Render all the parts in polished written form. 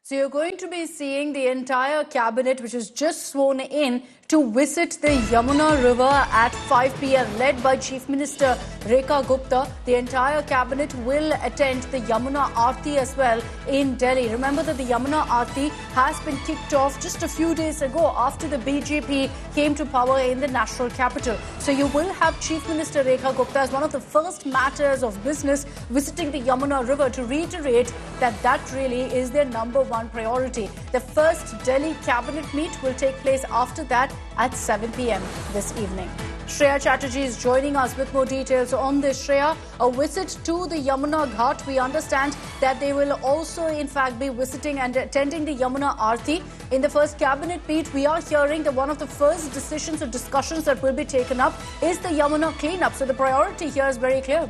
So you're going to be seeing the entire cabinet, which is just sworn in, to visit the Yamuna River at 5 p.m. led by Chief Minister Rekha Gupta. The entire cabinet will attend the Yamuna Aarti as well in Delhi. Remember that the Yamuna Aarti has been kicked off just a few days ago after the BJP came to power in the national capital. So you will have Chief Minister Rekha Gupta as one of the first matters of business visiting the Yamuna River to reiterate that really is their number one priority. The first Delhi cabinet meet will take place after that at 7 p.m. this evening. Shreya Chatterjee is joining us with more details on this. Shreya, a visit to the Yamuna Ghat. We understand that they will also, in fact, be visiting and attending the Yamuna Aarti. In the first cabinet meet, we are hearing that one of the first decisions or discussions that will be taken up is the Yamuna cleanup. So the priority here is very clear.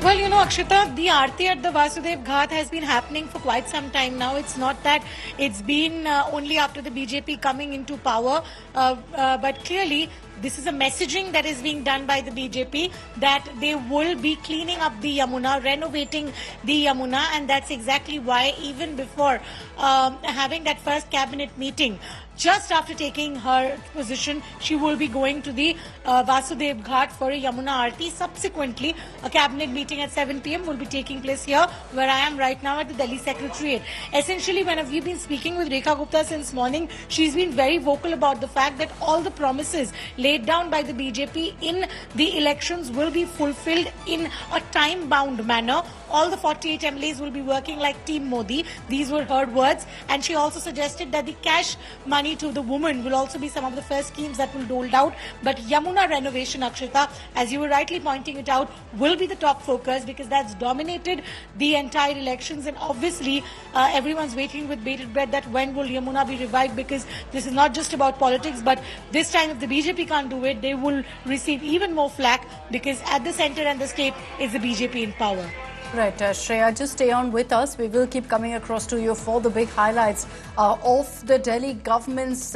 Well, you know, Akshita, the Aarti at the Vasudev Ghat has been happening for quite some time now. It's not that it's been only after the BJP coming into power, but clearly this is a messaging that is being done by the BJP that they will be cleaning up the Yamuna, renovating the Yamuna, and that's exactly why even before having that first cabinet meeting, just after taking her position, she will be going to the Vasudev Ghat for a Yamuna Aarti. Subsequently, a cabinet meeting at 7 p.m. will be taking place here, where I am right now at the Delhi Secretariat. Essentially, when we've been speaking with Rekha Gupta since morning, she's been very vocal about the fact that all the promises laid down by the BJP in the elections will be fulfilled in a time-bound manner. All the 48 MLAs will be working like Team Modi. These were her words. And she also suggested that the cash money to the women will also be some of the first schemes that will doled out. But Yamuna renovation, Akshita, as you were rightly pointing it out, will be the top focus because that's dominated the entire elections. And obviously, everyone's waiting with bated breath that when will Yamuna be revived, because this is not just about politics, but this time if the BJP can't do it, they will receive even more flack because at the center and the state is the BJP in power. Right, Shreya, just stay on with us. We will keep coming across to you for the big highlights of the Delhi government's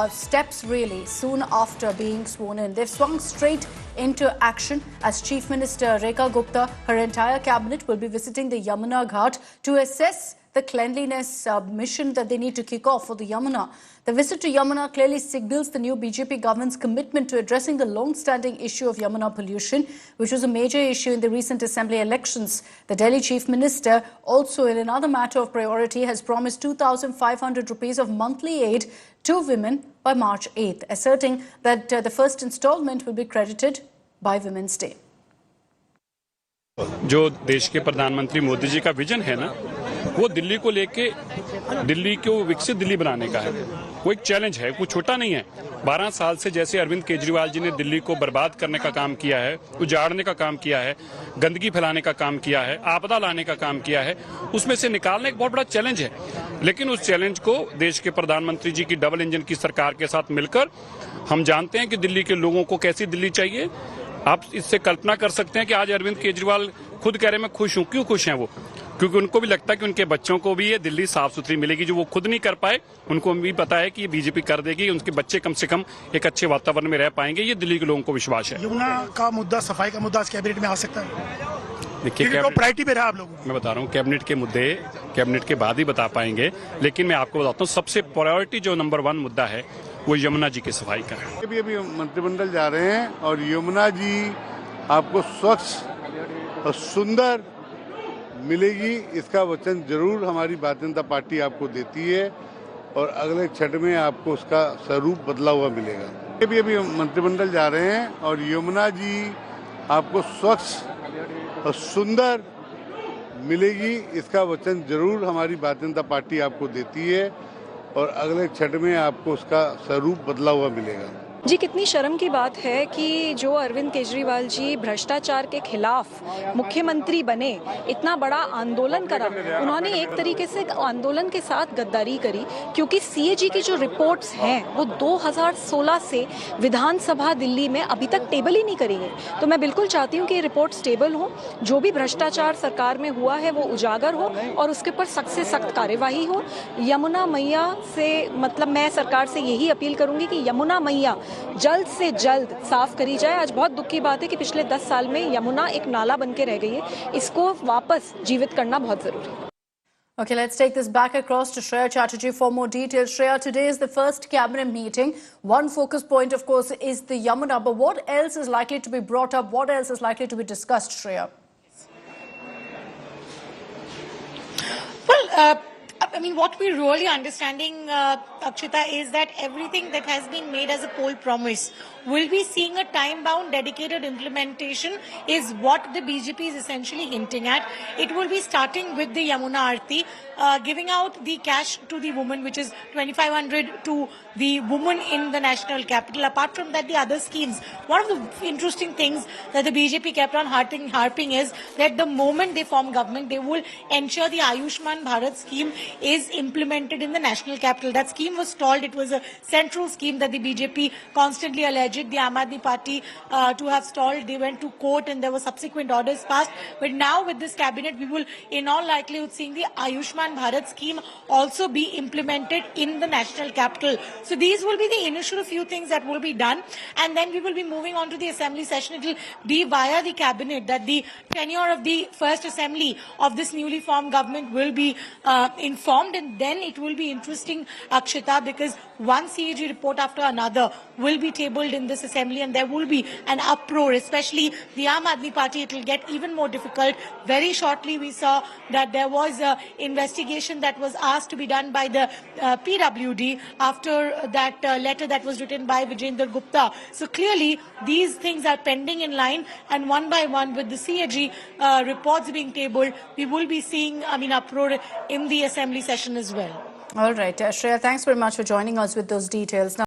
steps really soon after being sworn in. They've swung straight into action as Chief Minister Rekha Gupta, her entire cabinet will be visiting the Yamuna Ghat to assess the cleanliness mission that they need to kick off for the Yamuna. The visit to Yamuna clearly signals the new BJP government's commitment to addressing the long-standing issue of Yamuna pollution, which was a major issue in the recent assembly elections. The Delhi Chief Minister also, in another matter of priority, has promised 2,500 rupees of monthly aid to women by March 8th, asserting that the first installment will be credited by Women's Day. जो देश के प्रधानमंत्री मोदी जी का vision है ना, वो दिल्ली को लेके दिल्ली को विकसित दिल्ली बनाने का है। वो एक चैलेंज है, वो छोटा नहीं है। 12 साल से जैसे अरविंद केजरीवाल जी ने दिल्ली को बर्बाद करने का काम किया है, उजाड़ने का काम किया है, गंदगी फैलाने का काम किया है, आपदा लाने का काम किया है, उसमें से निकालने एक बहुत बड़ा चैलेंज है। लेकिन उस चैलेंज को देश के प्रधानमंत्री जी की डबल इंजन की सरकार के साथ मिलकर हम जानते हैं कि दिल्ली के लोगों को कैसी दिल्ली चाहिए। आप इससे कल्पना कर सकते हैं कि आज अरविंद केजरीवाल खुद कह रहे मैं खुश हूं। क्यों खुश हैं वो? क्योंकि उनको भी लगता है कि उनके बच्चों को भी ये दिल्ली साफ सुथरी मिलेगी, जो वो खुद नहीं कर पाए। उनको भी पता है कि ये बीजेपी कर देगी, उनके बच्चे कम से कम एक अच्छे वातावरण में रह पाएंगे। ये दिल्ली के लोगों को विश्वास है। यमुना का मुद्दा, सफाई का मुद्दा कैबिनेट में आ सकता है? देखिए, प्रायोरिटी पे रहा आप लोगों को। मैं बता रहा हूँ, कैबिनेट के मुद्दे कैबिनेट के बाद ही बता पाएंगे, लेकिन मैं आपको बताता हूँ सबसे प्रायोरिटी जो नंबर 1 मुद्दा है वो यमुना जी की सफाई का है। अभी मंत्रिमंडल जा रहे हैं और यमुना जी आपको स्वच्छ और सुंदर मिलेगी, इसका वचन जरूर हमारी भारतीय जनता पार्टी आपको देती है और अगले छठ में आपको उसका स्वरूप बदला हुआ मिलेगा। अभी मंत्रिमंडल जा रहे हैं और यमुना जी आपको स्वच्छ और सुंदर मिलेगी, इसका वचन जरूर हमारी भारतीय जनता पार्टी आपको देती है और अगले छठ में आपको उसका स्वरूप बदला हुआ मिलेगा। जी, कितनी शर्म की बात है कि जो अरविंद केजरीवाल जी भ्रष्टाचार के खिलाफ मुख्यमंत्री बने, इतना बड़ा आंदोलन करा, उन्होंने एक तरीके से आंदोलन के साथ गद्दारी करी, क्योंकि सीएजी की जो रिपोर्ट्स हैं वो 2016 से विधानसभा दिल्ली में अभी तक टेबल ही नहीं करी है। तो मैं बिल्कुल चाहती हूँ कि ये रिपोर्ट स्टेबल हो, जो भी भ्रष्टाचार सरकार में हुआ है वो उजागर हो और उसके ऊपर सख्त से सख्त कार्यवाही हो। यमुना मैया से मतलब मैं सरकार से यही अपील करूंगी कि यमुना मैया जल्द से जल्द साफ करी जाए। आज बहुत दुख की बात है कि पिछले 10 साल में यमुना एक नाला बन के रह गई है, इसको वापस जीवित करना बहुत जरूरी है। Okay, let's take this back across to Shreya Chatterjee for more details. Shreya, today is the first cabinet meeting. One focus point, of course, is the Yamuna. But what else is likely to be brought up? What else is likely to be discussed, Shreya? Well, I mean, what we're really understanding, Akshita, is that everything that has been made as a poll promise will be seeing a time-bound, dedicated implementation is what the BJP is essentially hinting at. It will be starting with the Yamuna Aarti, giving out the cash to the woman, which is 2,500 to the woman in the national capital. Apart from that, the other schemes. One of the interesting things that the BJP kept on harping is that the moment they form government, they will ensure the Ayushman Bharat scheme is implemented in the national capital. That scheme was stalled. It was a central scheme that the BJP constantly alleged the Aam Aadmi Party to have stalled. They went to court and there were subsequent orders passed. But now with this cabinet, we will in all likelihood seeing the Ayushman Bharat scheme also be implemented in the national capital. So these will be the initial few things that will be done. And then we will be moving on to the assembly session. It will be via the cabinet that the tenure of the first assembly of this newly formed government will be informed. And then it will be interesting, Akshita, because one CAG report after another will be tabled in this assembly and there will be an uproar, especially the Aam Aadmi Party. It will get even more difficult. Very shortly we saw that there was an investigation that was asked to be done by the PWD after that letter that was written by Vijayendra Gupta. So clearly these things are pending in line, and one by one with the CAG reports being tabled, we will be seeing uproar in the assembly session as well. All right, Shreya, thanks very much for joining us with those details. Now